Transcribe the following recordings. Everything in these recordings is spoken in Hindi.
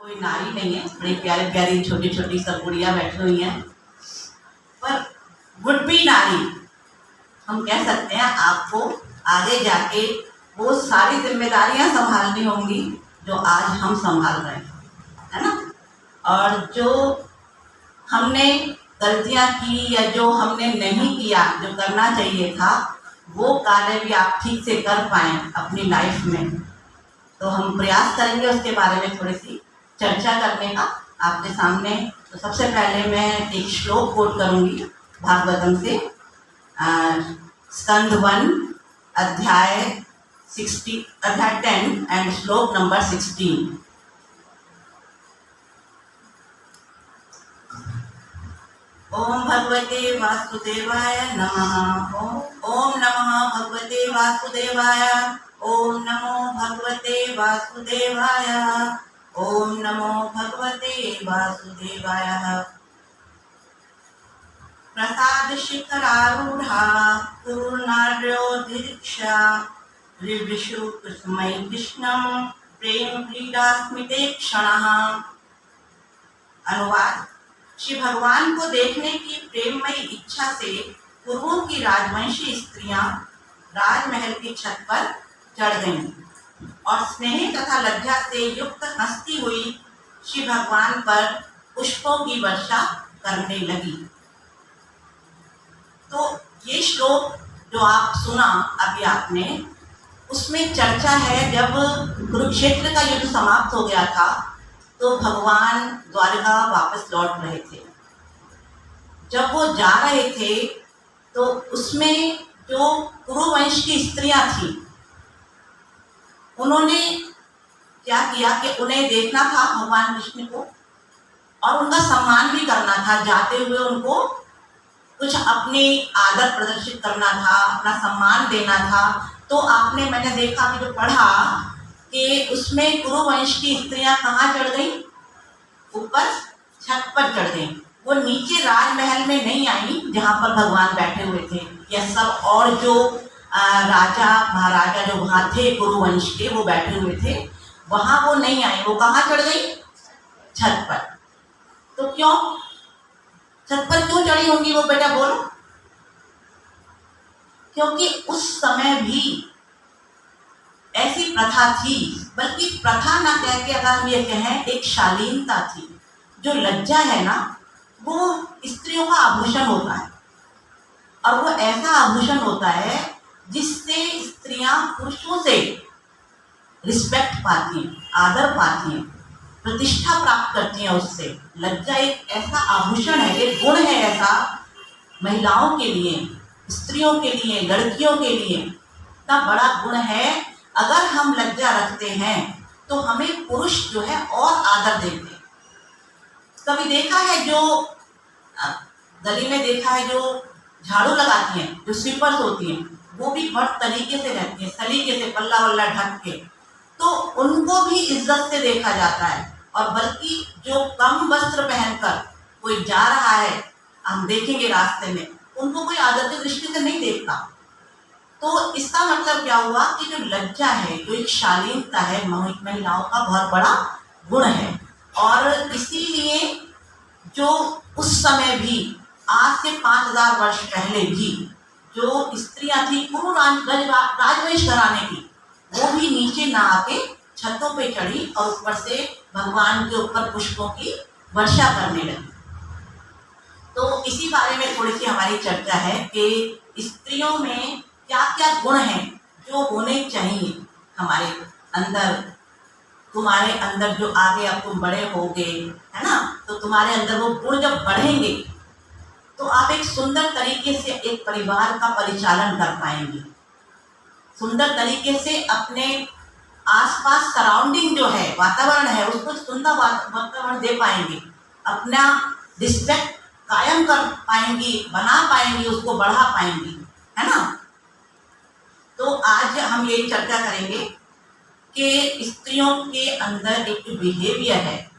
कोई नारी नहीं है, बड़ी प्यारी प्यारी छोटी छोटी सब गुड़िया बैठी हुई हैं, पर वुड बी नारी हम कह सकते हैं आपको आगे जाके वो सारी जिम्मेदारियां संभालनी होंगी जो आज हम संभाल रहे हैं, है ना। और जो हमने गलतियां की या जो हमने नहीं किया, जो करना चाहिए था, वो कार्य भी आप ठीक से कर पाएँ अपनी लाइफ में, तो हम प्रयास करेंगे उसके बारे में थोड़ी सी चर्चा करने का आपके सामने। तो सबसे पहले मैं एक श्लोक कोट करूँगी भागवतम से, स्कंद 1 अध्याय 10 एंड श्लोक नंबर 16। ओम भगवते वासुदेवाय नमः। ओम नमः भगवते वासुदेवाय। ओम नमो भगवते वासुदेवाय। ओम नमो भगवते वासुदेवाय। प्रसाद शिखरारूढ़ा पूर्णार्योधिक्षा ऋषु कुसुमय कृष्णं प्रेम क्रीडा स्मिते क्षणः। अनुवाद। श्री भगवान को देखने की प्रेममयी इच्छा से पूर्वों की राजवंशी स्त्रियां राजमहल की छत पर चढ़ गईं और स्नेह तथा लज्जा से युक्त हंसती हुई श्री भगवान पर पुष्पों की वर्षा करने लगी। तो ये श्लोक जो आप सुना अभी आपने, उसमें चर्चा है जब कुरुक्षेत्र का युद्ध समाप्त हो गया था तो भगवान द्वारका वापस लौट रहे थे। जब वो जा रहे थे तो उसमें जो कुरुवंश की स्त्रियां थी, उन्होंने क्या किया कि उन्हें देखना था भगवान कृष्ण को और उनका सम्मान भी करना था। जाते हुए उनको कुछ अपनी आदर प्रदर्शित करना था, अपना सम्मान देना था। तो मैंने देखा कि जो पढ़ा कि उसमें कुरुवंश की स्त्रियां कहाँ चढ़ गईं? ऊपर छत पर चढ़ गईं। वो नीचे राजमहल में नहीं आई जहाँ पर भगवान बैठे हुए थे। यह सब और जो राजा महाराजा जो वहाँ थे कुरुवंश के, वो बैठे हुए थे, वहाँ वो नहीं आई। वो कहाँ चढ़ गई? छत पर। तो क्यों छत पर क्यों चढ़ी होंगी वो, बेटा बोलो? क्योंकि उस समय भी ऐसी प्रथा थी, बल्कि प्रथा ना कह के अगर हम ये कहें एक शालीनता थी। जो लज्जा है ना, वो स्त्रियों का आभूषण होता है और वो ऐसा आभूषण होता है जिससे स्त्रियां पुरुषों से रिस्पेक्ट पाती हैं, आदर पाती हैं, प्रतिष्ठा प्राप्त करती हैं उससे। लज्जा एक ऐसा आभूषण है, एक गुण है ऐसा महिलाओं के लिए, स्त्रियों के लिए, लड़कियों के लिए इतना बड़ा गुण है। अगर हम लज्जा रखते हैं तो हमें पुरुष जो है और आदर देते हैं। कभी देखा है जो गली में देखा है जो झाड़ू लगाती हैं, जो स्वीपर्स होती हैं, वो भी बहुत तरीके से रहती हैं, सलीके से पल्ला वल्ला ढक के, तो उनको भी इज्जत से देखा जाता है। और बल्कि जो कम वस्त्र पहनकर कोई जा रहा है, हम देखेंगे रास्ते में, उनको कोई आदर की दृष्टि से नहीं देखता। तो इसका मतलब क्या हुआ कि जो लज्जा है, जो एक शालीनता है, महिलाओं का बहुत बड़ा गुण है। और इसीलिए जो उस समय भी, आज से 5000 वर्ष पहले भी जो स्त्रियां थी कुरु राजवंश घराने की, वो भी नीचे ना आके छतों पे चढ़ी और ऊपर से भगवान के ऊपर पुष्पों की वर्षा करने लगी। तो इसी बारे में थोड़ी सी हमारी चर्चा है कि स्त्रियों में क्या क्या गुण हैं जो होने चाहिए हमारे अंदर। तुम्हारे अंदर जो आगे अब तुम बड़े होगे, है ना, तो तुम्हारे अंदर वो गुण जब बढ़ेंगे तो आप एक सुंदर तरीके से एक परिवार का परिचालन कर पाएंगे, सुंदर तरीके से अपने आसपास सराउंडिंग जो है, वातावरण है, उसको सुंदर वातावरण दे पाएंगे, अपना रिस्पेक्ट कायम कर पाएंगी, बना पाएंगी, उसको बढ़ा पाएंगी, है ना। तो आज हम यही चर्चा करेंगे कि स्त्रियों के अंदर एक जो बिहेवियर है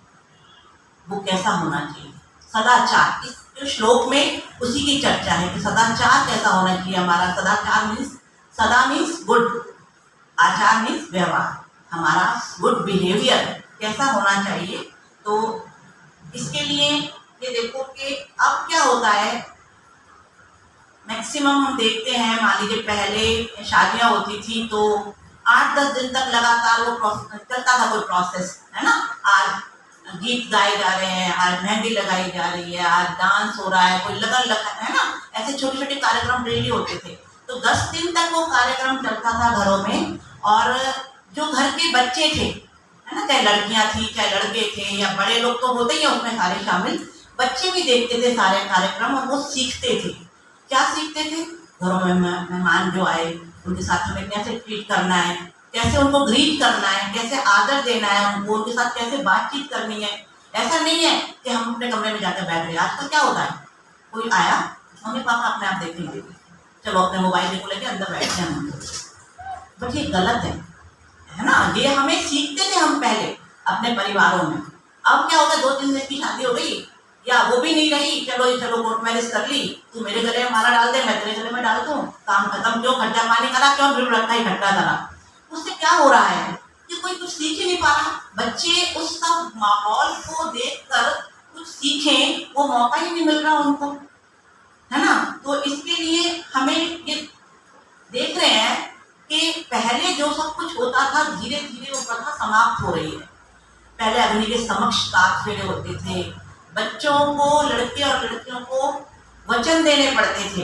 वो कैसा होना चाहिए, सदाचार। इस जो श्लोक में उसी की चर्चा है कि सदाचार कैसा होना चाहिए हमारा। सदाचार मीन्स, सदा मीन्स गुड, आचार मीन्स व्यवहार, हमारा गुड बिहेवियर कैसा होना चाहिए। तो इसके लिए ये देखो कि अब क्या होता है, मैक्सिमम हम देखते हैं, मान लीजिए पहले शादियां होती थी तो 8-10 दिन तक लगातार वो चलता था कोई प्रोसेस, है ना। आज गीत गाए जा रहे हैं, आज मेहंदी लगाई जा रही है, आज डांस हो रहा है, कोई लगन लगा है ना, ऐसे छोटे छोटे कार्यक्रम डेली होते थे। तो 10 दिन तक वो कार्यक्रम चलता था घरों में, और जो घर के बच्चे थे, है ना, चाहे लड़कियां थी चाहे लड़के थे या बड़े लोग तो होते ही हैं उसमें सारे शामिल, बच्चे भी देखते थे सारे कार्यक्रम और वो सीखते थे। क्या सीखते थे? घरों में मेहमान जो आए उनके साथ हमें कैसे ट्रीट करना है, कैसे उनको ग्रीट करना है, कैसे आदर देना है उनको, उनके साथ कैसे बातचीत करनी है। ऐसा नहीं है कि हम अपने कमरे में जाकर बैठ गए। आजकल क्या होता है, कोई आया, मम्मी पापा अपने आप देखेंगे, चलो अपने मोबाइल को लेके अंदर बैठ जाए हम। बट ये गलत है ना। ये हमें सीखते थे हम पहले अपने परिवारों में। अब क्या होगा, 2-3 दिन की शादी हो गई या वो भी नहीं रही, चलो कोर्ट मैरिज कर ली, तू मेरे गले में माला डाल दे, मैं तेरे गले में डाल दूं, काम खत्म। क्यों खर्चा पानी करा, क्यों भीड़ रखा इकट्ठा करा। उससे क्या हो रहा है कि कोई कुछ सीख ही नहीं पा रहा। बच्चे उस सब माहौल को देखकर कुछ सीखें, वो मौका ही नहीं मिल रहा उनको, है ना। तो इसके लिए हमें ये देख रहे हैं कि पहले जो सब कुछ होता था, धीरे धीरे वो प्रथा समाप्त हो रही है। पहले अग्नि के समक्ष सात फेरे होते थे, बच्चों को, लड़के और लड़कियों को वचन देने पड़ते थे।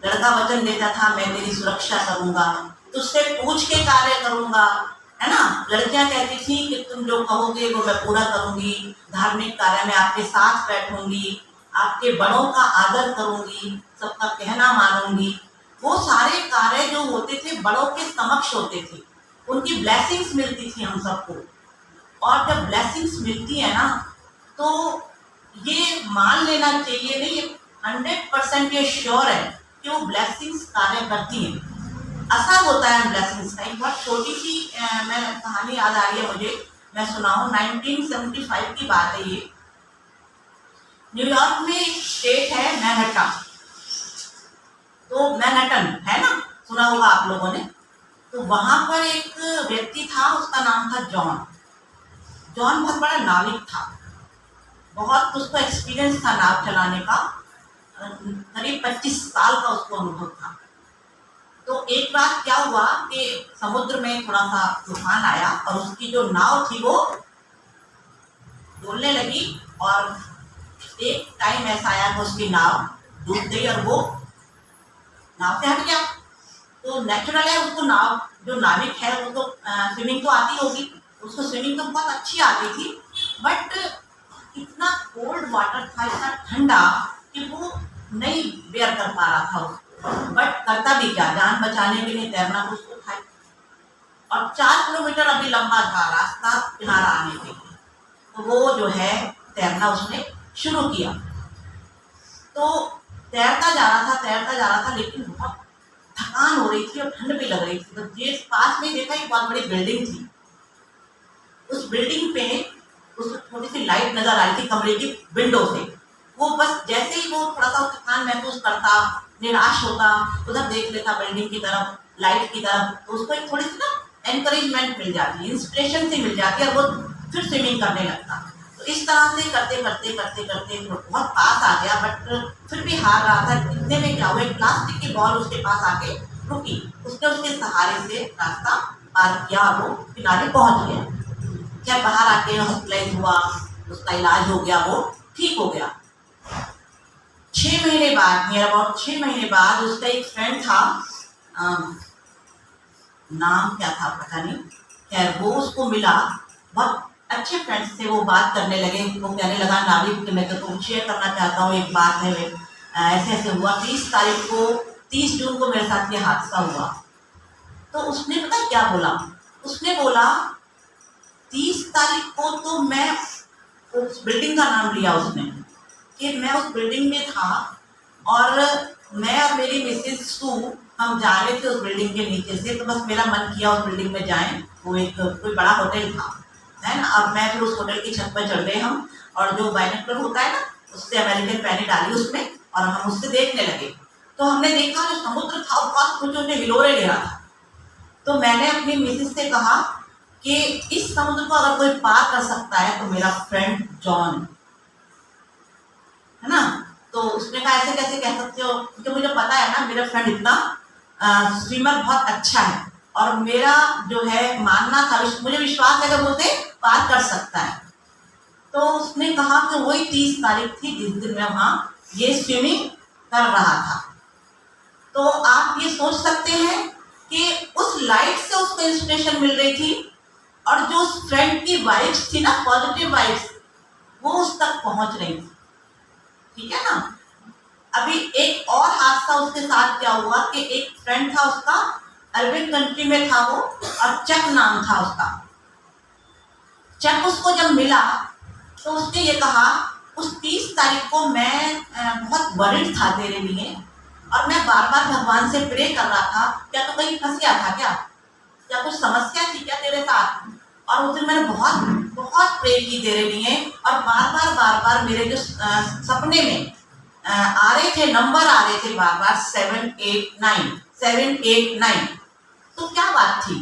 लड़का वचन देता था, मैं तेरी सुरक्षा करूंगा, तुझसे पूछ के कार्य करूंगा, है ना। लड़कियां कहती थी कि तुम जो कहोगे वो मैं पूरा करूंगी, धार्मिक कार्य में आपके साथ बैठूंगी, आपके बड़ों का आदर करूंगी, सबका कहना मानूंगी। वो सारे कार्य जो होते थे बड़ों के समक्ष होते थे, उनकी ब्लेसिंग्स मिलती थी हम सबको। और जब ब्लेसिंग्स मिलती है ना, तो ये मान लेना चाहिए, नहीं 100% ये श्योर है कि वो ब्लेसिंग्स कार्य करती हैं। असर होता है ब्लेसिंग्स का। एक बहुत छोटी सी मैं कहानी याद आ रही है मुझे, मैं सुनाऊं। 1975 की बात है ये। न्यूयॉर्क में एक स्टेट है मैनहट्टन, तो मैनहट्टन है ना, सुना होगा आप लोगों ने। तो वहां पर एक व्यक्ति था, उसका नाम था जॉन। जॉन बहुत बड़ा नाविक था, बहुत उसको एक्सपीरियंस था नाव चलाने का, करीब 25 साल का उसको अनुभव था। तो एक बार क्या हुआ कि समुद्र में थोड़ा सा तूफान आया और उसकी जो नाव थी वो डोलने लगी, और एक टाइम ऐसा आया कि उसकी नाव डूब गई और वो नाव से हट गया। तो नेचुरल है, उसको नाव, जो नाविक है वो तो स्विमिंग तो आती होगी, उसको स्विमिंग तो बहुत अच्छी आती थी, बट इतना कोल्ड वाटर था, इतना ठंडा कि वो नहीं बेयर कर पा रहा था उसको। बट करता भी क्या, जान बचाने के लिए तैरना तो उसको था। और 4 किलोमीटर अभी लंबा था रास्ता किनारा आने के लिए, तो वो जो है तैरना उसने शुरू किया। तो तैरता जा रहा था, लेकिन बहुत थकान हो रही थी और ठंड भी लग रही थी। तो ये पास में देखा एक बहुत बड़ी बिल्डिंग थी, उस बिल्डिंग पे उसको थोड़ी सी लाइट नजर आ रही थी कमरे की विंडो से। वो बस जैसे ही वो थोड़ा सा थकान महसूस करता, निराश होता, उधर देख लेता बिल्डिंग की तरफ, लाइट की तरफ, तो उसको एक थोड़ी सी ना एनकरेजमेंट मिल जाती, इंस्पिरेशन से मिल जाती, और वो फिर स्विमिंग करने लगता। तो इस तरह से करते करते बहुत पास आ गया, बट फिर भी हार रहा था। इतने में क्या हुआ, एक प्लास्टिक की बॉल उसके पास आके रुकी, उसने उसके सहारे से रास्ता पार किया और वो किनारे पहुंच गया। क्या बाहर आके हॉस्पिटलाइज हुआ, उसका इलाज हो गया, वो ठीक हो गया। 6 महीने बाद, नियर अबाउट 6 महीने बाद, उसका एक फ्रेंड था, नाम क्या था पता नहीं, खैर वो उसको मिला, बहुत अच्छे फ्रेंड्स थे। वो बात करने लगे, वो कहने लगा, नाविक मैं तो तुम शेयर करना चाहता हूँ एक बात है, ऐसे ऐसे हुआ 30 जून को मेरे साथ ये हादसा हुआ। तो उसने पता क्या बोला, उसने बोला 30 तारीख को तो मैं, उस बिल्डिंग का नाम लिया उसने, कि मैं उस बिल्डिंग में था और मैं और मेरी मिसेस सू हम जा रहे थे उस बिल्डिंग के नीचे से। तो बस मेरा मन किया उस बिल्डिंग में जाएं, वो एक कोई बड़ा होटल था, है ना। अब मैं फिर उस होटल की छत पर चढ़ गए हम, और जो बाइनोकुलर होता है ना, उससे अमेरिकन पैनी डाली उसमें, और हम उससे देखने लगे। तो हमने देखा जो समुद्र था वो बहुत कुछ उन्हें हिलोरे ले रहा था। तो मैंने अपनी मिसेस से कहा कि इस समुद्र को अगर कोई पार कर सकता है तो मेरा फ्रेंड जॉन है ना। तो उसने कहा ऐसे कैसे कह सकते हो, क्योंकि मुझे पता है ना मेरा फ्रेंड इतना स्विमर बहुत अच्छा है, और मेरा जो है मानना था, मुझे विश्वास है कि वो उसे पार कर सकता है। तो उसने कहा कि वही 30 तारीख थी जिस दिन मैं वहाँ ये स्विमिंग कर रहा था। तो आप ये सोच सकते हैं कि उस लाइट से उसको इंस्पिरेशन मिल रही थी, और जो उस फ्रेंड की वाइब्स थी ना, पॉजिटिव वाइब्स, वो उस तक पहुंच रही थी। ठीक है ना। अभी एक और हादसा उसके साथ क्या हुआ कि एक फ्रेंड था उसका, अरबिक कंट्री में था वो, और चक नाम था उसका। चक उसको जब मिला तो उसने ये कहा, उस 30 तारीख को मैं बहुत वरिड था तेरे लिए, और मैं बार बार भगवान से प्रे कर रहा था, क्या तो कहीं फंस गया था क्या कुछ समस्या थी क्या तेरे साथ। और उस दिन मैंने बहुत बहुत प्रे की तेरे लिए, और बार बार मेरे जो सपने में आ रहे थे, नंबर आ रहे थे बार बार 789 789। तो क्या बात थी।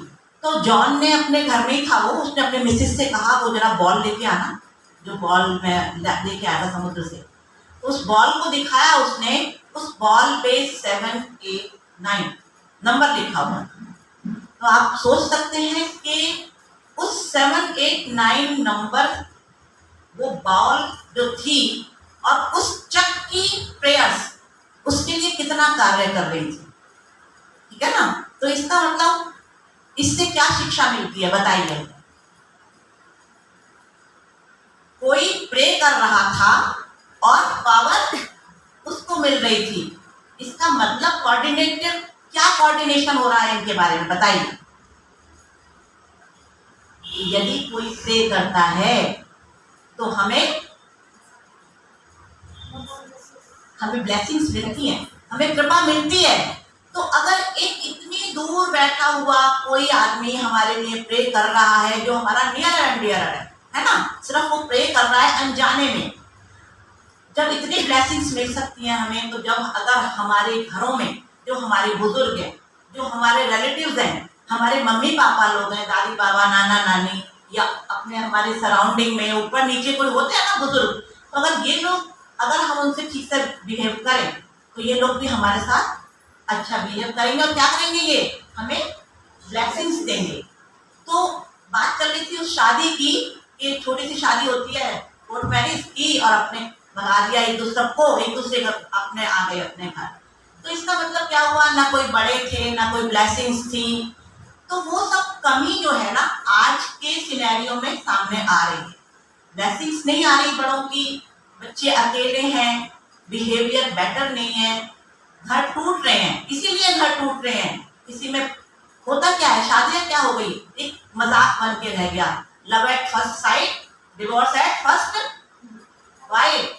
तो जॉन ने अपने घर में ही था वो, उसने अपने मिसेस से कहा वो जरा बॉल लेके आना, जो बॉल मैं लेके आया था समुद्र से। तो उस बॉल को दिखाया उसने, उस बॉल पे 789 नंबर लिखा हुआ। तो आप सोच सकते हैं कि उस 789 नंबर, वो बॉल जो थी और उस चक की प्रेयर्स उसके लिए कितना कार्य कर रही थी। ठीक है ना। तो इसका मतलब इससे क्या शिक्षा मिलती है बताइए। कोई प्रे कर रहा था और पावर उसको मिल रही थी, इसका मतलब कोऑर्डिनेटर, क्या कोऑर्डिनेशन हो रहा है इनके बारे में बताइए। यदि कोई प्रे करता है तो हमें ब्लेसिंग्स मिलती हैं, हमें कृपा मिलती है। तो अगर एक इतनी दूर बैठा हुआ कोई आदमी हमारे लिए प्रे कर रहा है, जो हमारा नियर एंड डियर है ना, सिर्फ वो प्रे कर रहा है अनजाने में, जब इतनी ब्लेसिंग्स मिल सकती हैं हमें, तो जब अगर हमारे घरों में जो हमारे बुजुर्ग हैं, जो हमारे रिलेटिव्स हैं, हमारे मम्मी पापा लोग हैं, दादी बाबा नाना नानी, या अपने हमारे सराउंडिंग में ऊपर नीचे कोई होते हैं ना बुजुर्ग, तो अगर ये लोग, अगर हम उनसे ठीक से बिहेव करें तो ये लोग भी हमारे साथ अच्छा बिहेव करेंगे, और क्या करेंगे, ये हमें ब्लेसिंग्स देंगे। तो बात कर रही थी उस शादी की, एक छोटी सी शादी होती है, कोर्ट मैरिज की, और अपने भगा दिया एक दूसरे को, एक दूसरे का अपने आ गए अपने घर। तो इसका मतलब क्या हुआ, ना कोई बड़े थे, ना कोई ब्लेसिंग्स थी। तो वो सब कमी जो है ना आज के सिनेरियो में सामने आ रही है। ब्लेसिंग्स नहीं आ रही बड़ों की, बच्चे अकेले हैं, बिहेवियर बेटर नहीं है, घर टूट रहे हैं, इसीलिए घर टूट रहे हैं। किसी में होता क्या है, शादियां क्या हो गई, एक मजाक बन के रह गया, love at first sight, divorce at first white,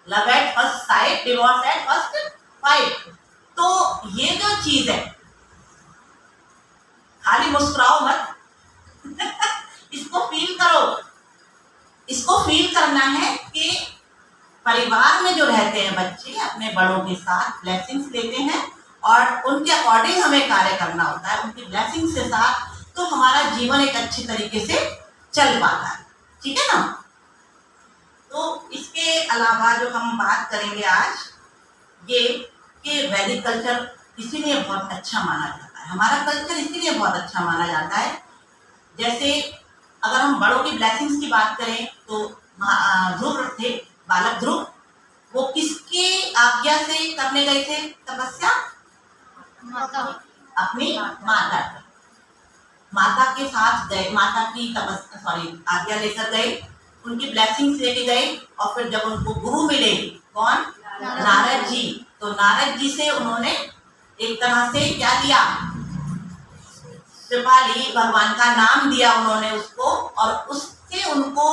love at first sight, divorce at first white. तो ये जो चीज है, खाली मुस्कुराओ मत इसको फील करो। इसको फील करना है कि परिवार में जो रहते हैं बच्चे अपने बड़ों के साथ ब्लेसिंग्स लेते हैं, और उनके अकॉर्डिंग हमें कार्य करना होता है, उनकी ब्लेसिंग्स के साथ, तो हमारा जीवन एक अच्छी तरीके से चल पाता है। ठीक है ना। तो इसके अलावा जो हम बात करेंगे आज, ये कि वैदिक कल्चर इसीलिए बहुत अच्छा माना जाता है, हमारा कल्चर इसीलिए बहुत अच्छा माना जाता है। जैसे अगर हम बड़ों की ब्लेसिंग्स की बात करें तो ध्रुव थे, बालक ध्रुव, वो किसकी आज्ञा से करने गए थे तपस्या, अपनी माता के साथ गए, माता की आज्ञा लेकर गए, उनकी ब्लेसिंग्स लेके गए, और फिर जब उनको गुरु मिले, कौन, नारद जी, तो नारद जी से उन्होंने एक तरह से क्या लिया, कृपा ली, भगवान का नाम दिया उन्होंने उसको, और उससे उनको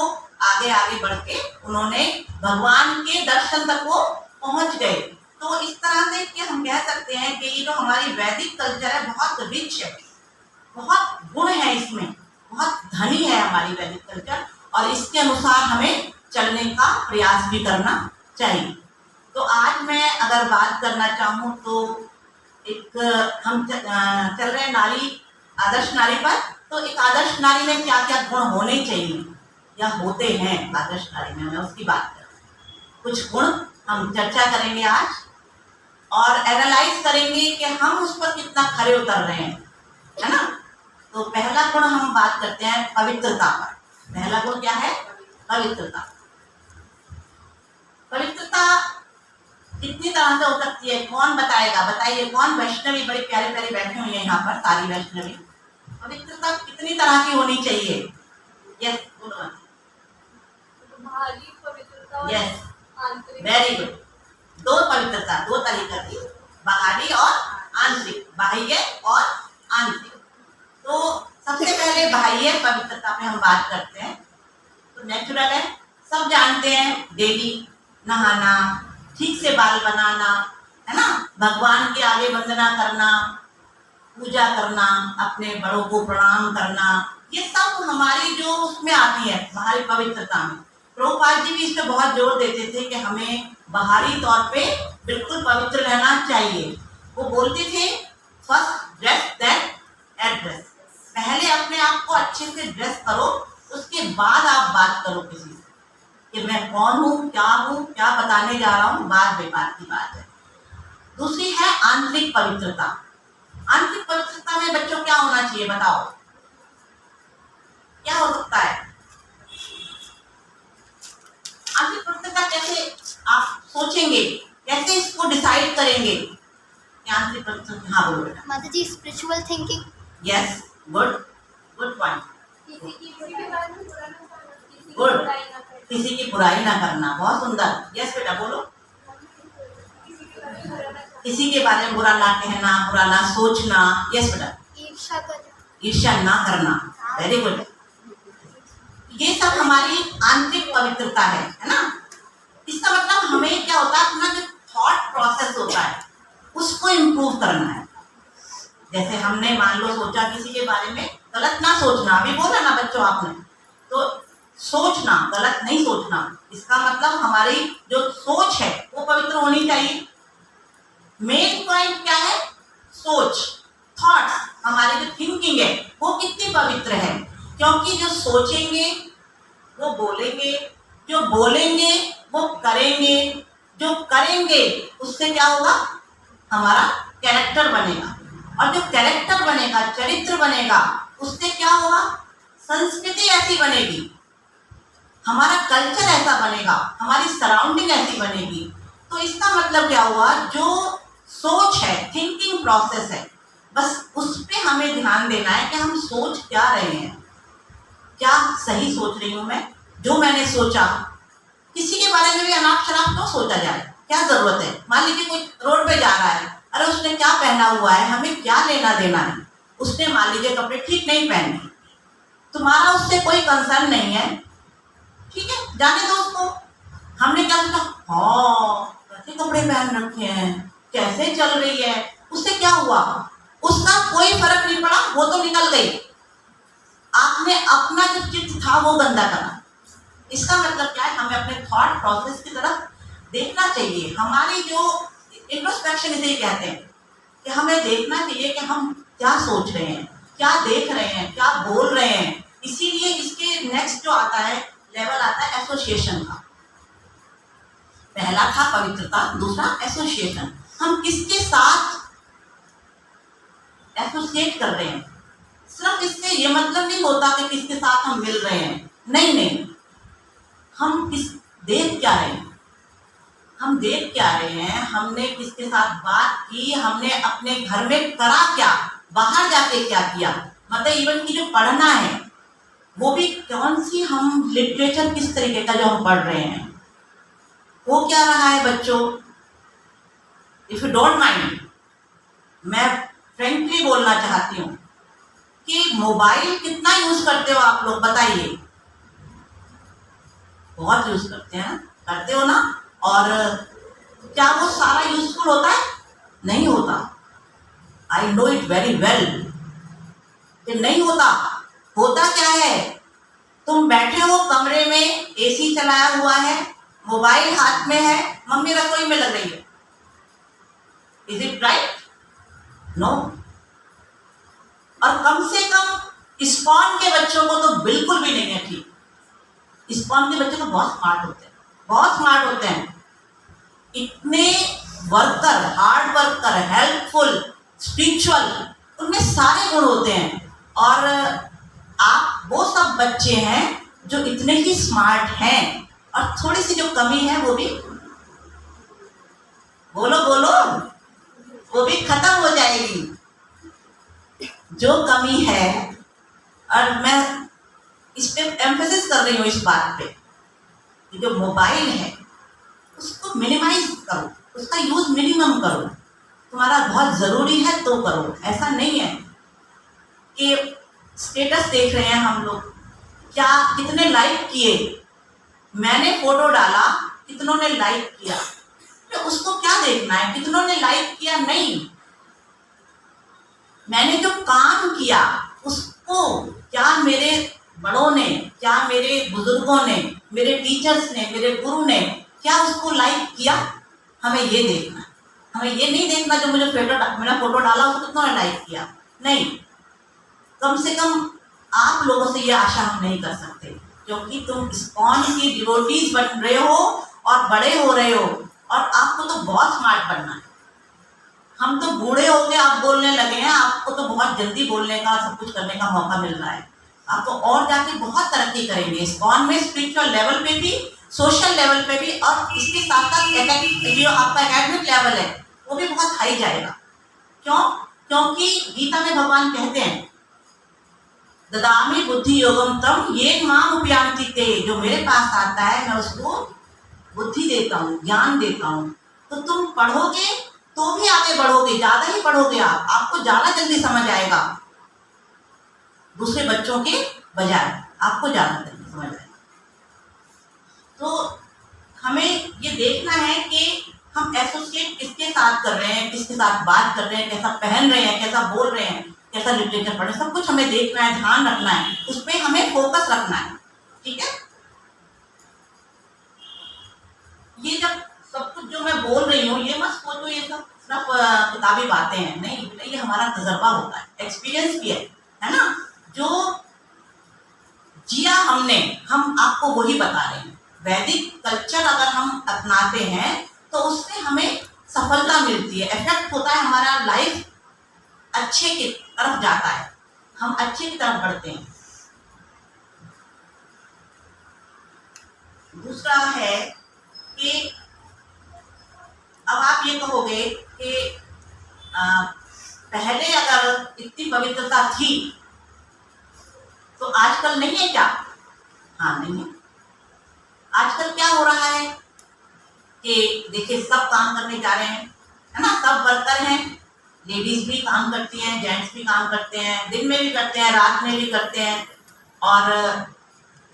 आगे आगे बढ़ के उन्होंने भगवान के दर्शन तक वो पहुंच गए। तो इस तरह से कि हम कह सकते हैं कि ये जो हमारी वैदिक कल्चर है बहुत रिच है, बहुत गुण है इसमें, बहुत धनी है हमारी वैदिक कल्चर, और इसके अनुसार हमें चलने का प्रयास भी करना चाहिए। तो आज मैं अगर बात करना चाहूँ तो एक हम चल रहे नारी, आदर्श नारी पर, तो एक आदर्श नारी में क्या क्या गुण होने चाहिए या होते हैं आदर्श नारी में, मैं उसकी बात कर रही हूँ। कुछ गुण हम चर्चा करेंगे आज और एनालाइज करेंगे कि हम उस पर कितना खरे उतर रहे हैं, है ना। तो पहला गुण हम बात करते हैं पवित्रता पर। पहला गुण क्या है? पवित्रता। पवित्रता कितनी तरह से हो सकती है, कौन बताएगा? बताइए कौन? वैष्णवी बड़ी प्यारे प्यारे बैठे हुए हैं यहाँ पर, सारी वैष्णवी। पवित्रता कितनी तरह की होनी चाहिए? यस, बोलो। Yes, very good. दो पवित्रता, दो तरीका की, बाहरी और आंतरिक, बाह्य और आंतरिक। तो सबसे पहले बाह्य पवित्रता पे हम बात करते हैं। तो नेचुरल है, सब जानते हैं, डेली नहाना, ठीक से बाल बनाना, है ना, भगवान के आगे वंदना करना, पूजा करना, अपने बड़ों को प्रणाम करना, ये सब हमारी जो उसमें आती है बाहरी पवित्रता में। प्रभुपाद जी भी इस पर बहुत जोर देते थे कि हमें बाहरी तौर पे बिल्कुल पवित्र रहना चाहिए। वो बोलते थे फर्स्ट ड्रेस देन एड्रेस, पहले अपने आप को अच्छे से ड्रेस करो, उसके बाद आप बात करो किसी से कि मैं कौन हूँ, क्या बताने जा रहा हूँ, बात बेकार की बात है। दूसरी है आंतरिक पवित्रता। आंतरिक पवित्रता में बच्चों क्या होना चाहिए बताओ, क्या हो सकता है? आंतरिक पवित्रता कैसे आप सोचेंगे, कैसे इसको डिसाइड करेंगे? आंतरिक पवित्रता, हाँ बोलो बेटा। माता जी, spiritual thinking. Yes, good good point. Good, किसी की बुराई ना करना, बहुत सुंदर। यस बेटा बोलो। किसी के बारे में बुरा ना कहना, बुरा ना सोचना। यस बेटा। ईर्ष्या करना, ईर्ष्या ना करना, वेरी गुड। ये सब हमारी आंतरिक पवित्रता है ना। इसका मतलब हमें क्या होता है, अपना जो थॉट प्रोसेस होता है उसको इम्प्रूव करना है। जैसे हमने मान लो सोचा किसी के बारे में, गलत ना सोचना, अभी बोला ना बच्चों आपने, तो सोचना, गलत नहीं सोचना। इसका मतलब हमारी जो सोच है वो पवित्र होनी चाहिए। मेन पॉइंट क्या है? सोच, थॉट्स, हमारी जो थिंकिंग है वो कितनी पवित्र है। क्योंकि जो सोचेंगे वो बोलेंगे, जो बोलेंगे वो करेंगे, जो करेंगे उससे क्या होगा, हमारा कैरेक्टर बनेगा, और जो कैरेक्टर बनेगा, चरित्र बनेगा, उससे क्या होगा, संस्कृति ऐसी बनेगी, हमारा कल्चर ऐसा बनेगा, हमारी सराउंडिंग ऐसी बनेगी। तो इसका मतलब क्या हुआ, जो सोच है, थिंकिंग प्रोसेस है, बस उस पर हमें ध्यान देना है कि हम सोच क्या रहे हैं, क्या सही सोच रही हूँ मैं। जो मैंने सोचा, किसी के बारे में भी अनाप शनाप क्यों सोचा जाए, क्या जरूरत है। मान लीजिए कोई रोड पे जा रहा है, अरे उसने क्या पहना हुआ है, हमें क्या लेना देना है। उसने मान लीजिए कपड़े ठीक नहीं पहने, तुम्हारा उससे कोई कंसर्न नहीं है, ठीक है, जाने दो उसको। हमने क्या सोचा, हाँ कैसे कपड़े पहन रखे हैं, कैसे चल रही है, उससे क्या हुआ, उसका कोई फर्क नहीं पड़ा, वो तो निकल गई। आपने अपना जो चित्त था वो गंदा करा। इसका मतलब क्या है, हमें अपने थॉट प्रोसेस की तरफ देखना चाहिए। हमारी जो इंट्रोस्पेक्शन इसे कहते हैं कि हमें देखना चाहिए कि हम क्या सोच रहे हैं, क्या देख रहे हैं, क्या बोल रहे हैं। इसीलिए इसके नेक्स्ट जो आता है लेवल आता है एसोसिएशन का। पहला था पवित्रता, दूसरा एसोसिएशन। हम किसके साथ एसोसिएट कर रहे हैं। सिर्फ इससे ये मतलब नहीं होता कि किसके साथ हम मिल रहे हैं, नहीं नहीं, हम किस देख क्या रहे हैं, हम देख क्या रहे हैं, हमने किसके साथ बात की, हमने अपने घर में करा क्या, बाहर जाके क्या किया। मतलब इवन की जो पढ़ना है वो भी कौन सी, हम लिटरेचर किस तरीके का जो हम पढ़ रहे हैं वो क्या रहा है बच्चों। इफ यू डोंट माइंड, मैं फ्रेंकली बोलना चाहती हूँ कि मोबाइल कितना यूज करते हो आप लोग, बताइए। बहुत यूज करते हैं, करते हो ना। और क्या वो सारा यूजफुल होता है? नहीं होता। I know it very well कि नहीं होता। होता क्या है, तुम बैठे हो कमरे में, एसी चलाया हुआ है, मोबाइल हाथ में है, मम्मी रसोई में लग रही है। Is it right? नो। और कम से कम इस्कॉन के बच्चों को तो बिल्कुल भी नहीं है ठीक। इस्कॉन के बच्चे तो बहुत स्मार्ट होते हैं, बहुत स्मार्ट होते हैं, इतने worker, hard worker, helpful, spiritual, उनमें सारे गुण होते हैं। और आप वो सब बच्चे हैं जो इतने ही स्मार्ट हैं और थोड़ी सी जो कमी है वो भी बोलो बोलो वो भी खत्म हो जाएगी। जो कमी है, और मैं इस पे एम्फेसिस कर रही हूँ इस बात पे कि जो मोबाइल है उसको मिनिमाइज करो, उसका यूज मिनिमम करो। तुम्हारा बहुत ज़रूरी है तो करो। ऐसा नहीं है कि स्टेटस देख रहे हैं हम लोग, क्या कितने लाइक किए, मैंने फोटो डाला कितनों ने लाइक किया, तो उसको क्या देखना है कितनों ने लाइक किया? नहीं, मैंने जो काम किया उसको क्या मेरे बड़ों ने, क्या मेरे बुजुर्गों ने, मेरे टीचर्स ने, मेरे गुरु ने क्या उसको लाइक किया? हमें ये देखना है। हमें ये नहीं देखना जो मुझे मेरा फोटो डाला उसको कितना ने लाइक किया। नहीं, कम से कम आप लोगों से ये आशा हम नहीं कर सकते, क्योंकि तुम इस्कॉन की डिवोटीज बन रहे हो और बड़े हो रहे हो, और आपको तो बहुत स्मार्ट बनना है। हम तो बूढ़े होके आप बोलने लगे हैं, आपको तो बहुत जल्दी बोलने का, सब कुछ करने का मौका मिल रहा है। आप तो और जाके बहुत तरक्की करेंगे इस्कॉन में, स्पिरिचुअल लेवल पे भी, सोशल लेवल पे भी, और इसके साथ साथ जो आपका एकेडमिक लेवल है वो भी बहुत हाई जाएगा। क्यों? क्योंकि गीता में भगवान कहते हैं ददामि बुद्धि योगम तम ये माम उपयांति ते, जो मेरे पास आता है मैं उसको बुद्धि देता हूँ, ज्ञान देता हूँ। तो तुम पढ़ोगे तो भी आगे बढ़ोगे, ज़्यादा ही पढ़ोगे, आपको ज़्यादा जल्दी समझ आएगा दूसरे बच्चों के बजाय, आपको ज़्यादा जल्दी समझ आएगा। तो हमें ये देखना है कि हम एसोसिएट किसके साथ कर रहे हैं, किसके साथ बात कर रहे हैं, कैसा पहन रहे हैं, कैसा बोल रहे हैं, कैसा लिटरेचर पढ़ रहे हैं, सब कुछ हमें देखना है, ध्यान रखना है, उस पर हमें फोकस रखना है। ठीक है? ये जब सब कुछ जो मैं बोल रही हूँ ये मत सोचो ये सब सिर्फ किताबी बातें हैं, नहीं, ये हमारा तजर्बा होता है, एक्सपीरियंस भी है ना, जो जिया हमने, हम आपको वही बता रहे हैं। वैदिक कल्चर अगर हम अपनाते हैं तो उससे हमें सफलता मिलती है, इफेक्ट होता है, हमारा लाइफ अच्छे की तरफ जाता है, हम अच्छे की तरफ बढ़ते हैं। दूसरा है कि अब आप ये कहोगे कि पहले अगर इतनी पवित्रता थी तो आजकल नहीं है क्या? हाँ, नहीं है। आजकल क्या हो रहा है कि देखिए सब काम करने जा रहे हैं, है ना, सब वर्कर हैं, लेडीज भी काम करती हैं, जेंट्स भी काम करते हैं, दिन में भी करते हैं, रात में भी करते हैं, और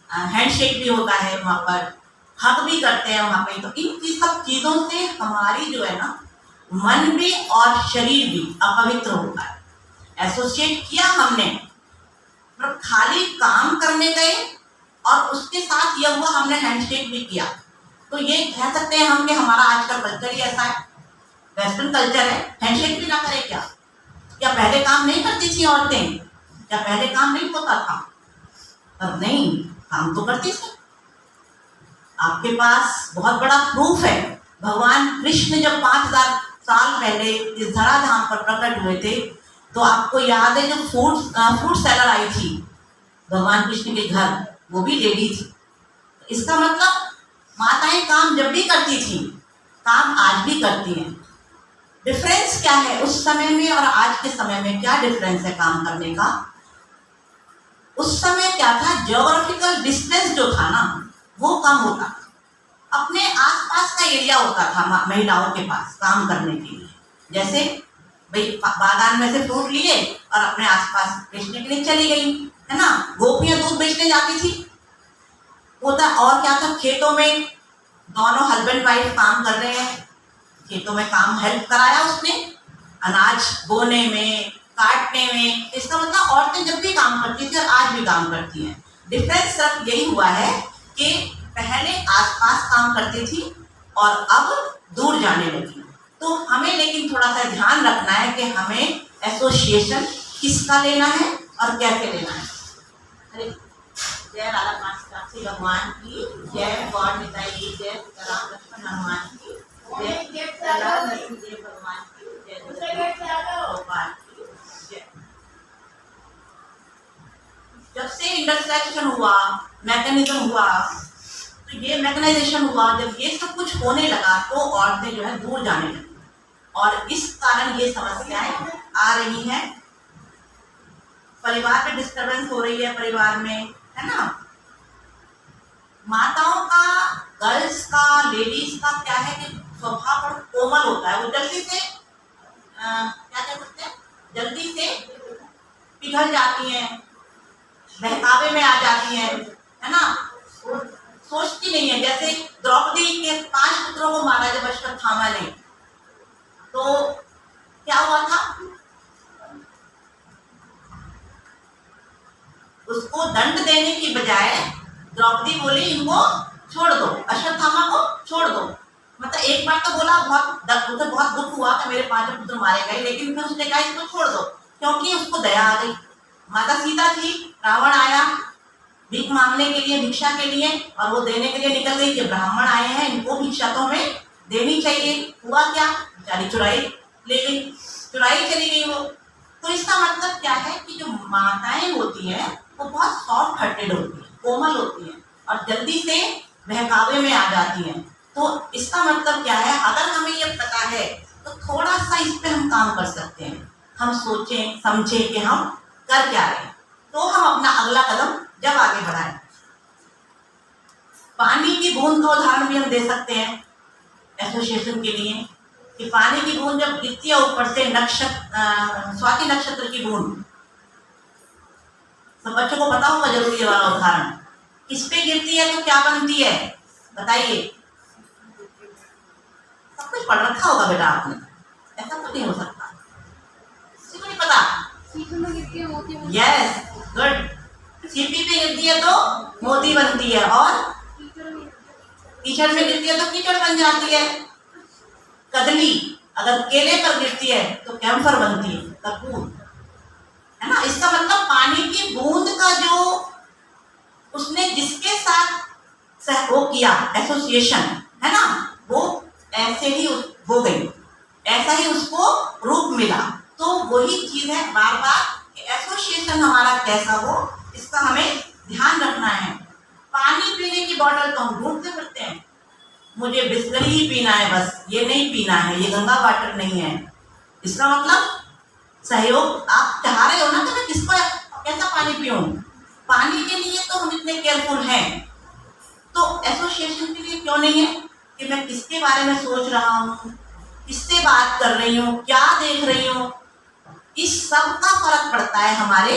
हैंडशेक भी होता है वहाँ पर, हक भी करते हैं वहाँ पे। तो इन सब चीज़ों से हमारी जो है ना मन भी और शरीर भी अपवित्र होता है। एसोसिएट किया हमने, मतलब खाली काम करने गए और उसके साथ यह हुआ हमने हैंडशेक भी किया, तो ये कह सकते हैं हम कि हमारा आज का कल्चर ही ऐसा है, वेस्टर्न कल्चर है, हैंडशेक भी ना करे क्या? क्या पहले काम नहीं करती थी औरतें? क्या पहले काम नहीं होता था? अब नहीं, काम तो करती थी। आपके पास बहुत बड़ा प्रूफ है, भगवान कृष्ण जब 5000 साल पहले इस धराधाम पर प्रकट हुए थे, तो आपको याद है जो फ्रूट सेलर आई थी भगवान कृष्ण के घर, वो भी लेडी थी। इसका मतलब माताएं काम जब भी करती थी, काम आज भी करती हैं। डिफरेंस क्या है उस समय में और आज के समय में? क्या डिफरेंस है काम करने का? उस समय क्या था, ज्योग्राफिकल डिस्टेंस जो था ना वो कम होता था, अपने आसपास का एरिया होता था महिलाओं के पास काम करने के लिए। जैसे भाई बागान में से फ्रूट लिए और अपने आसपास बेचने के लिए चली गई, है ना, गोपियां दूध बेचने जाती थी, होता। और क्या था, खेतों में दोनों हस्बैंड वाइफ काम कर रहे हैं, खेतों में काम हेल्प कराया उसने, अनाज बोने में, काटने में। इसका मतलब औरतें जब भी काम करती थी और आज भी काम करती हैं। डिफरेंस सिर्फ यही हुआ है कि पहले आसपास काम करती थी और अब दूर जाने लगी। तो हमें लेकिन थोड़ा सा ध्यान रखना है कि हमें एसोसिएशन किसका लेना है और कैसे लेना है। अरे जय राधा काशी भगवान की जय, गॉड निताई की जय, सीताराम लक्ष्मण हनुमान की जय, नरसिंह भगवान की जय, गोपाल की जय। जब से इंडस्ट्रियलाइजेशन हुआ, मैकेनिज्म हुआ, तो ये मैकेनाइजेशन हुआ, जब ये सब कुछ होने लगा तो औरतें जो है दूर जाने लगी और इस कारण ये समस्याएं आ रही हैं। परिवार में डिस्टरबेंस हो रही है, परिवार में, है ना। माताओं का, गर्ल्स का, लेडीज का क्या है कि स्वभाव बड़ा कोमल होता है, वो जल्दी से क्या कह सकते हैं, जल्दी से पिघल जाती हैं, बहकावे में आ जाती हैं, है ना। सोचती नहीं है। जैसे द्रौपदी के 5 पुत्रों को मारा जब अश्वत्थामा ने, तो क्या हुआ था, उसको दंड देने की बजाय द्रौपदी बोली इनको छोड़ दो, अश्वत्थामा को छोड़ दो। मतलब एक बार तो बोला, उसे बहुत दुख हुआ कि मेरे 5 पुत्र मारे गए, लेकिन फिर उसने कहा इसको छोड़ दो, क्योंकि उसको दया आ गई। माता सीता थी, रावण आया भीख मांगने के लिए, भिक्षा के लिए, और वो देने के लिए निकल गई कि ब्राह्मण आए हैं, इनको भिक्षा तो हमें देनी चाहिए। हुआ क्या, बेचारी चुराई ले गई, चुराई चली गई वो। तो इसका मतलब क्या है कि जो माताएं होती हैं वो बहुत सॉफ्ट हार्टेड होती हैं, कोमल होती हैं और जल्दी से बहकावे में आ जाती हैं। तो इसका मतलब क्या है, अगर हमें ये पता है तो थोड़ा सा इस पे हम काम कर सकते हैं। हम सोचें समझें कि हम कर क्या रहे हैं, तो हम अपना अगला कदम जब आगे बढ़ाएं। पानी की बूंद का उदाहरण भी हम दे सकते हैं एसोसिएशन के लिए, कि पानी की बूंद जब गिरती है ऊपर से, स्वाति नक्षत्र की बूंद, सब बच्चों को पता होगा जरूरी वाला उदाहरण। किस पे गिरती है तो क्या बनती है, बताइए। सब कुछ पढ़ रखा होगा बेटा आपने, ऐसा तो नहीं हो सकता, किसी को नहीं पता। Yes, good. सीपी पे गिरती है तो मोती बनती है, और कीचड़ में गिरती है तो कीचड़ बन जाती है। कदली अगर केले पर गिरती है तो कैम्फर बनती है, कपूर, है ना। इसका मतलब पानी की बूंद का जो उसने जिसके साथ वो किया एसोसिएशन, है ना, वो ऐसे ही हो गई, ऐसा ही उसको रूप मिला। तो वही चीज है बार बार कि एसोसिएशन हमारा कैसा हो, इसका हमें ध्यान रखना है। पानी पीने की बोतल तो हम ढूंढते फिरते हैं, मुझे बिस्लरी ही पीना है, बस ये नहीं पीना है, ये गंगा वाटर नहीं है। इसका मतलब सहयोग आप चाह रहे हो ना कि मैं किसको कैसा पानी पीऊं। पानी के लिए तो हम इतने केयरफुल हैं, तो एसोसिएशन के लिए क्यों नहीं है कि मैं किसके बारे में सोच रहा हूँ, किससे बात कर रही हूँ, क्या देख रही हूँ। इस सब का फर्क पड़ता है हमारे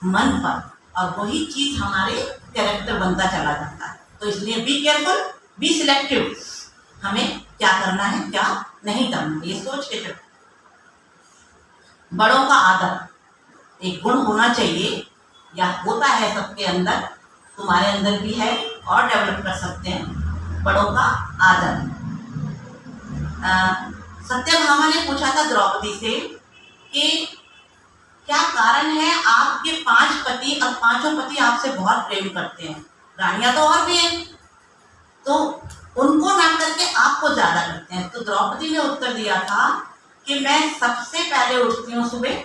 मन पर, और वही चीज हमारे कैरेक्टर बनता चला जाता है। तो इसलिए बी केयरफुल, बी सिलेक्टिव, हमें क्या करना है क्या नहीं करना, ये सोच के चलो। बड़ों का आदर एक गुण होना चाहिए, या होता है सबके अंदर, तुम्हारे अंदर भी है और डेवलप कर सकते हैं। बड़ों का आदर। सत्यभामा ने पूछा था द्रौपदी से कि क्या कारण है आपके 5 पति और 5 पति आपसे बहुत प्रेम करते हैं, रानियां तो और भी हैं, तो उनको ना करके आपको ज्यादा करते हैं। तो द्रौपदी ने उत्तर दिया था कि मैं सबसे पहले उठती हूँ सुबह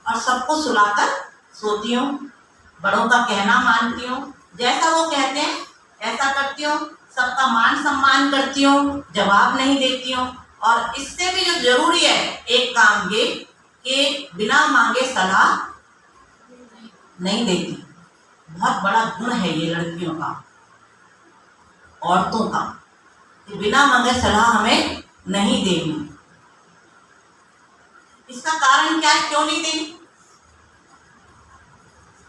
और सबको सुलाकर सोती हूँ, बड़ों का कहना मानती हूँ, जैसा वो कहते हैं ऐसा करती हूँ, सबका मान सम्मान करती हूँ, जवाब नहीं देती हूँ। और इससे भी जो जरूरी है एक काम ये कि बिना मांगे सलाह नहीं देती। बहुत बड़ा गुण है ये लड़कियों का, औरतों का, कि बिना मांगे सलाह हमें नहीं देनी। इसका कारण क्या है, क्यों नहीं देनी?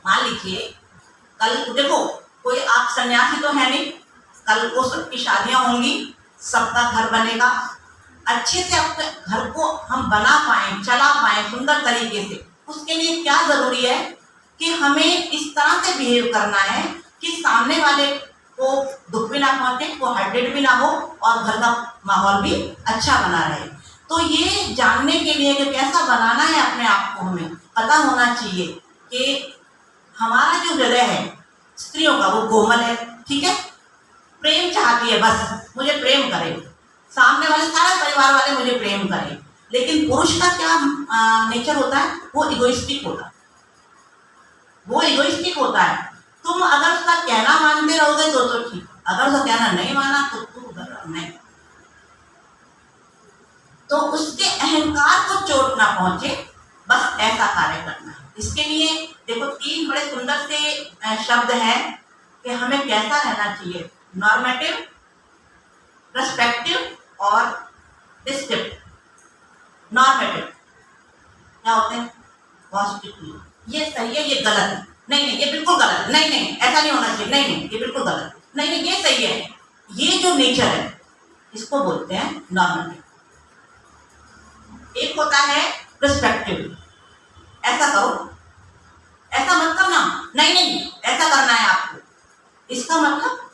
मान लीजिए कल देखो कोई आप सन्यासी तो है नहीं, कल को सबकी शादियां होंगी, सबका घर बनेगा, अच्छे से अपने घर को हम बना पाए, चला पाए सुंदर तरीके से। उसके लिए क्या जरूरी है कि हमें इस तरह से बिहेव करना है कि सामने वाले को दुख भी ना पहुंचे, वो हर्टेड भी ना हो और घर का माहौल भी अच्छा बना रहे। तो ये जानने के लिए कि कैसा बनाना है अपने आप को, हमें पता होना चाहिए कि हमारा जो हृदय है स्त्रियों का वो कोमल है, ठीक है, प्रेम चाहती है, बस मुझे प्रेम करे, सामने वाले सारे परिवार वाले मुझे प्रेम करें। लेकिन पुरुष का क्या नेचर होता है, वो इगोइस्टिक होता है, वो इगोइस्टिक होता है। तुम अगर उसका कहना मानते रहोगे तो ठीक, अगर उसका कहना नहीं माना तो तू नहीं। तो उसके अहंकार को चोट ना पहुंचे, बस ऐसा कार्य करना है। इसके लिए देखो 3 बड़े सुंदर से शब्द हैं कि हमें कैसा रहना चाहिए, नॉर्मेटिव, पर्सपेक्टिव और डिस्क्रिप्टिव। नॉर्मेटिव क्या होते हैं, पॉजिटिव, ये सही है, ये गलत है, नहीं नहीं ये बिल्कुल गलत है, नहीं नहीं ऐसा नहीं होना चाहिए, नहीं नहीं ये बिल्कुल गलत है, नहीं नहीं ये सही है, ये जो नेचर है इसको बोलते हैं नॉर्मेटिव। एक होता है पर्सपेक्टिव, ऐसा करो, ऐसा मत करना, नहीं नहीं ऐसा करना है आपको। इसका मतलब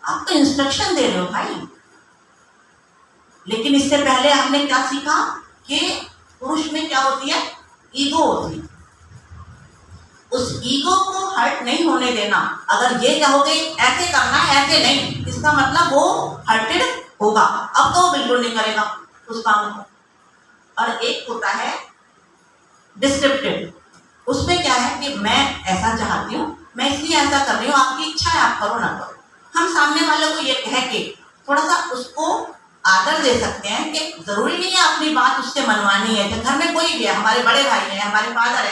आप तो इंस्ट्रक्शन दे रहे हो भाई। लेकिन इससे पहले हमने क्या सीखा कि पुरुष में क्या होती है, ईगो होती है। उस ईगो को हर्ट नहीं होने देना। अगर ये कहोगे ऐसे करना है, ऐसे नहीं, इसका मतलब वो हर्टेड होगा, अब तो बिल्कुल नहीं करेगा उस काम को। और एक होता है डिस्क्रिप्टिव, उसमें क्या है कि मैं ऐसा चाहती हूँ, मैं इसलिए ऐसा कर रही हूँ, आपकी इच्छा है आप करो ना करो। हम सामने वाले को ये कह के थोड़ा सा उसको आदर दे सकते हैं कि जरूरी नहीं है अपनी बात उससे मनवानी है। घर में कोई भी है, हमारे बड़े भाई हैं, हमारे फादर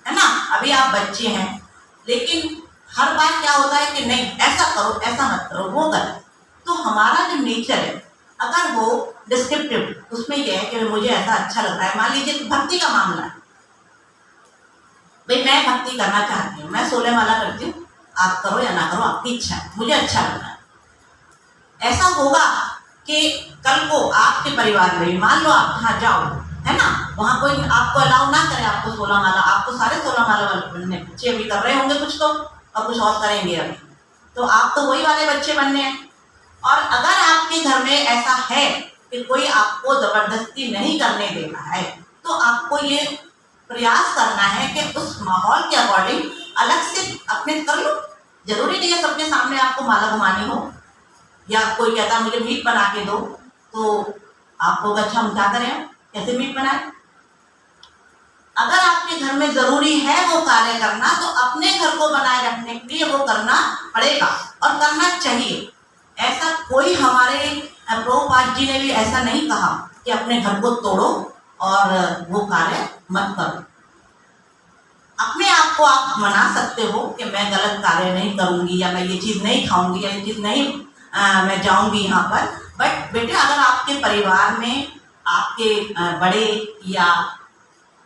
है ना, अभी आप बच्चे हैं, लेकिन हर बार क्या होता है कि नहीं ऐसा करो, ऐसा मत करो, वो गलत। तो हमारा जो नेचर है अगर वो डिस्क्रिप्टिव, उसमें यह है कि मुझे ऐसा अच्छा लगता है। मान लीजिए भक्ति का मामला है, भाई मैं भक्ति करना चाहती हूँ, मैं 16 माला करती हूँ, आप करो या ना करो आपकी इच्छा है, मुझे अच्छा लगता है। ऐसा होगा कि कल को आपके परिवार में मान लो आप जहाँ जाओ है ना, वहाँ कोई आपको अलाउ ना करे आपको 16 माला, आपको सारे 16 माला वाले बनने, बच्चे अभी कर रहे होंगे कुछ तो, और कुछ और करेंगे अभी, तो आप तो वही वाले बच्चे बनने हैं। और अगर आपके घर में ऐसा है कि कोई आपको जबरदस्ती नहीं करने देना है, तो आपको ये प्रयास करना है कि उस माहौल के अकॉर्डिंग अलग से अपने कर लो। जरूरी नहीं है सबके सामने आपको माला घुमानी हो, या कोई कहता मुझे मीट बना के दो, तो आपको अच्छा हम क्या करें, कैसे मीट बनाए। अगर आपके घर में जरूरी है वो कार्य करना, तो अपने घर को बनाए रखने के लिए वो करना पड़ेगा और करना चाहिए। ऐसा कोई हमारे प्रभुपाद जी ने भी ऐसा नहीं कहा कि अपने घर को तोड़ो और वो कार्य मत करो। अपने आप को आप मना सकते हो कि मैं गलत कार्य नहीं करूंगी, या मैं ये चीज़ नहीं खाऊंगी, या ये चीज़ नहीं मैं जाऊंगी यहाँ पर। बट बेटे अगर आपके परिवार में आपके बड़े या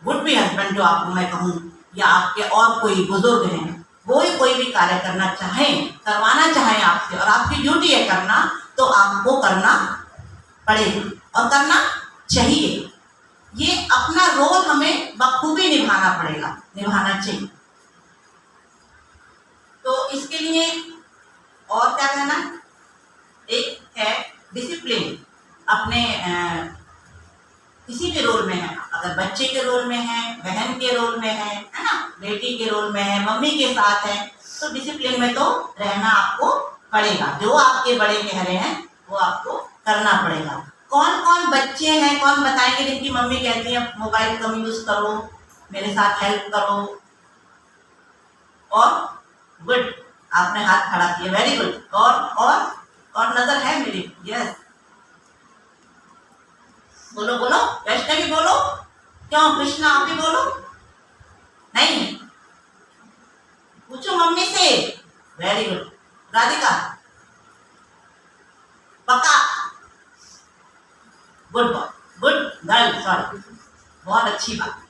वुड बी हस्बैंड जो आपको मैं कहूँ, या आपके और कोई बुजुर्ग हैं, वो ही कोई भी कार्य करना चाहें, करवाना चाहें आपसे, और आपकी ड्यूटी है करना, तो आपको करना पड़ेगा और करना चाहिए। ये अपना रोल हमें बखूबी निभाना पड़ेगा, निभाना चाहिए। तो इसके लिए और क्या कहना है, एक है डिसिप्लिन। अपने किसी भी रोल में है, अगर बच्चे के रोल में है, बहन के रोल में है ना, बेटी के रोल में है, मम्मी के साथ है, तो डिसिप्लिन में तो रहना आपको पड़ेगा। जो आपके बड़े कह रहे हैं वो आपको करना पड़ेगा। कौन कौन बच्चे हैं, कौन बताएंगे जिनकी मम्मी कहती है मोबाइल कम यूज करो, मेरे साथ हेल्प करो, और गुड, आपने हाथ खड़ा किया, वेरी गुड। और नजर है मेरी, यस, बोलो बोलो, वैष्णवी बोलो, क्यों कृष्णा आप भी बोलो, नहीं पूछो मम्मी से, वेरी गुड। राधिका पक्का, good boy, good girl, sorry, बहुत अच्छी बात।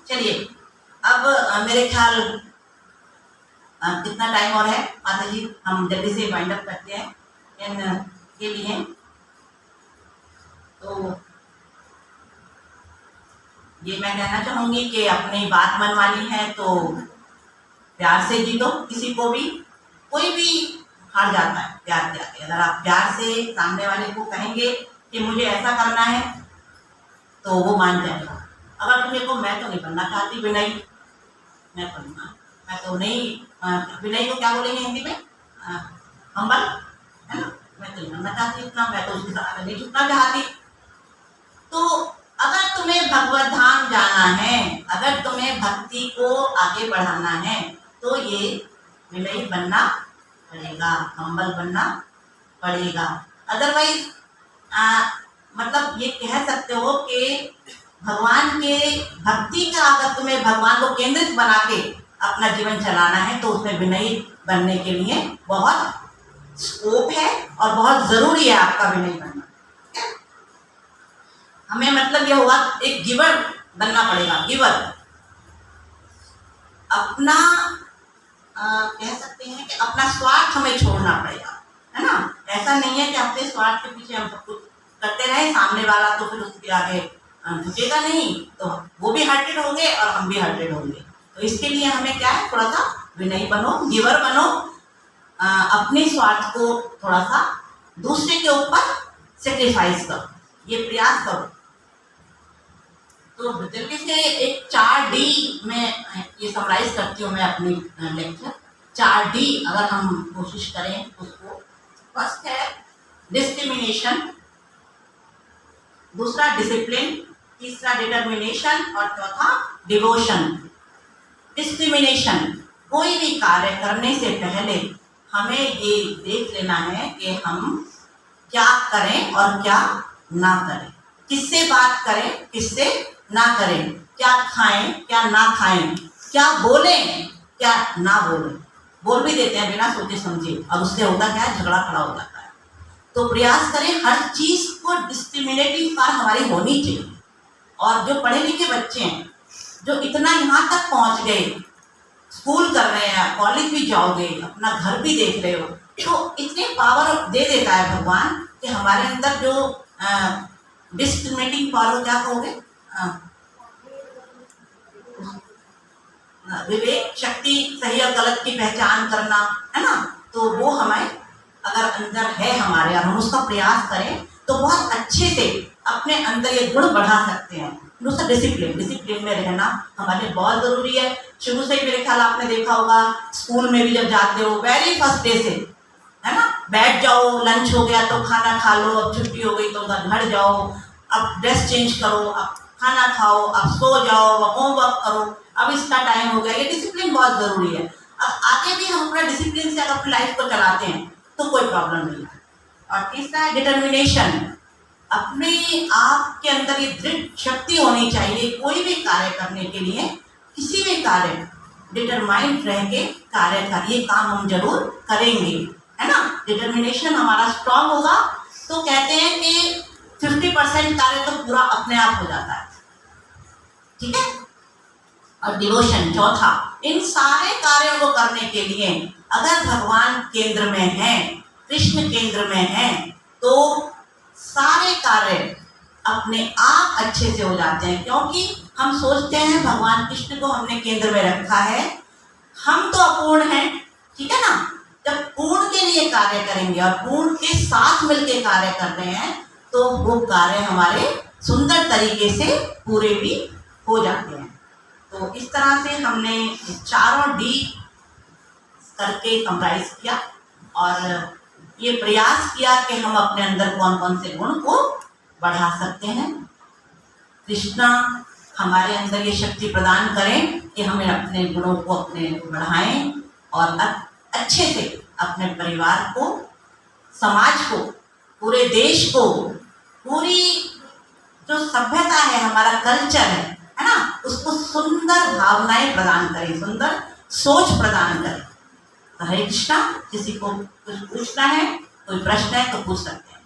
चलिए अब मेरे ख्याल कितना टाइम और है माता जी, हम जल्दी से वाइंड अप करते हैं इन के लिए। तो ये मैं कहना चाहूँगी कि अपनी बात मनवानी है तो प्यार से जीतो। किसी को भी, कोई भी हार जाता है प्यार के आगे। अगर आप प्यार से सामने वाले को कहेंगे कि मुझे ऐसा करना है, तो वो मान जाएगा। अगर तुम देखो मैं तो नहीं बनना चाहती विनयी, मैं तो नहीं, विनयी को क्या बोलेंगे हिंदी में, हम्बल, है ना, मैं तो नहीं बनना चाहती इतना, मैं तो उसके साथ नहीं झुकना चाहती। तो अगर तुम्हें भगवत धाम जाना है, अगर तुम्हें भक्ति को आगे बढ़ाना है, तो ये विनयी बनना पड़ेगा, हम्बल बनना पड़ेगा। अदरवाइज मतलब ये कह सकते हो कि भगवान के भक्ति का, अगर तुम्हें भगवान को केंद्रित बना के अपना जीवन चलाना है, तो उसमें विनयी बनने के लिए बहुत स्कोप है और बहुत ज़रूरी है आपका विनयी बनना। ठीक है, हमें मतलब ये हुआ एक गिवर बनना पड़ेगा, गिवर। अपना कह सकते हैं कि अपना स्वार्थ हमें छोड़ना पड़ेगा, है ना। ऐसा नहीं है कि अपने स्वार्थ के पीछे हम सब कुछ करते रहे, सामने वाला तो फिर उसके आगे झुकेगा नहीं, तो वो भी हर्टेड होंगे और हम भी हर्टेड होंगे। तो इसके लिए हमें क्या है, थोड़ा सा विनयी बनो, गिवर बनो, अपने स्वार्थ को थोड़ा सा दूसरे के ऊपर सेक्रीफाइस करो, ये प्रयास करो। तो जल्दी से एक 4D में ये समराइज करती हूँ मैं अपनी लेक्चर। 4D अगर हम कोशिश करें उसको, फर्स्ट है डिस्क्रिमिनेशन, दूसरा डिसिप्लिन, तीसरा डिटर्मिनेशन और चौथा डिवोशन। डिस्क्रिमिनेशन, कोई भी कार्य करने से पहले हमें ये देख लेना है कि हम क्या करें और क्या ना करें, किससे बात करें, किससे ना करें, क्या खाएं, क्या ना खाएं, क्या बोलें, क्या ना बोलें। बोल भी देते हैं बिना सोचे समझे, और उससे होता क्या है, झगड़ा खड़ा हो जाता है। तो प्रयास करें हर चीज़ को डिस्क्रिमिनेटिंग पार हमारी होनी चाहिए। और जो पढ़े लिखे बच्चे हैं, जो इतना यहाँ तक पहुँच गए, स्कूल कर रहे हैं, कॉलेज भी जाओगे, अपना घर भी देख रहे हो, तो इतने पावर दे देता है भगवान कि हमारे अंदर जो डिस्क्रिमिनेटिंग पावर, क्या कहोगे, विवेक शक्ति, सही और गलत की पहचान करना, है ना। तो वो हमें अगर अंदर है हमारे, और हम उसका प्रयास करें, तो बहुत अच्छे से अपने अंदर ये गुण बढ़ा सकते हैं। दूसरा डिसिप्लिन में रहना हमारे लिए बहुत ज़रूरी है। शुरू से ही मेरे ख्याल आपने देखा होगा, स्कूल में भी जब जाते हो, वेरी फर्स्ट डे से, है ना, बैठ जाओ, लंच हो गया तो खाना खा लो, अब छुट्टी हो गई तो घर जाओ, अब ड्रेस चेंज करो, अब खाना खाओ, अब सो जाओ, अब होमवर्क करो, अब इसका टाइम हो गया। ये डिसिप्लिन बहुत ज़रूरी है। अब आगे भी हम अपना डिसिप्लिन से अगर अपनी लाइफ को चलाते हैं तो कोई प्रॉब्लम नहीं है। और तीसरा है डिटर्मिनेशन, अपने आप के अंदर ये दृढ़ शक्ति होनी चाहिए कोई भी कार्य करने के लिए, किसी भी कार्य डिटरमाइंड रह के कार्य कर, ये काम हम जरूर करेंगे, है ना। डिटर्मिनेशन हमारा स्ट्रांग होगा तो कहते हैं कि 50% कार्य तो पूरा अपने आप हो जाता है। ठीक है। और डिवोशन चौथा, इन सारे कार्यों को करने के लिए अगर भगवान केंद्र में है, कृष्ण केंद्र में है, तो सारे कार्य अपने आप अच्छे से हो जाते हैं। क्योंकि हम सोचते हैं भगवान कृष्ण को हमने केंद्र में रखा है, हम तो अपूर्ण हैं, ठीक है ना। जब पूर्ण के लिए कार्य करेंगे और पूर्ण के साथ मिलकर कार्य कर रहे हैं, तो वो कार्य हमारे सुंदर तरीके से पूरे भी हो जाते हैं। तो इस तरह से हमने चारों D करके समराइज किया और ये प्रयास किया कि हम अपने अंदर कौन कौन से गुण को बढ़ा सकते हैं। कृष्णा हमारे अंदर ये शक्ति प्रदान करें कि हमें अपने गुणों को अपने बढ़ाएं और अच्छे से अपने परिवार को, समाज को, पूरे देश को, पूरी जो सभ्यता है, हमारा कल्चर है ना, उसको सुंदर भावनाएं प्रदान करें, सुंदर सोच प्रदान करें। हरे कृष्णा। किसी को कुछ पूछना है, कोई प्रश्न है तो पूछ सकते हैं।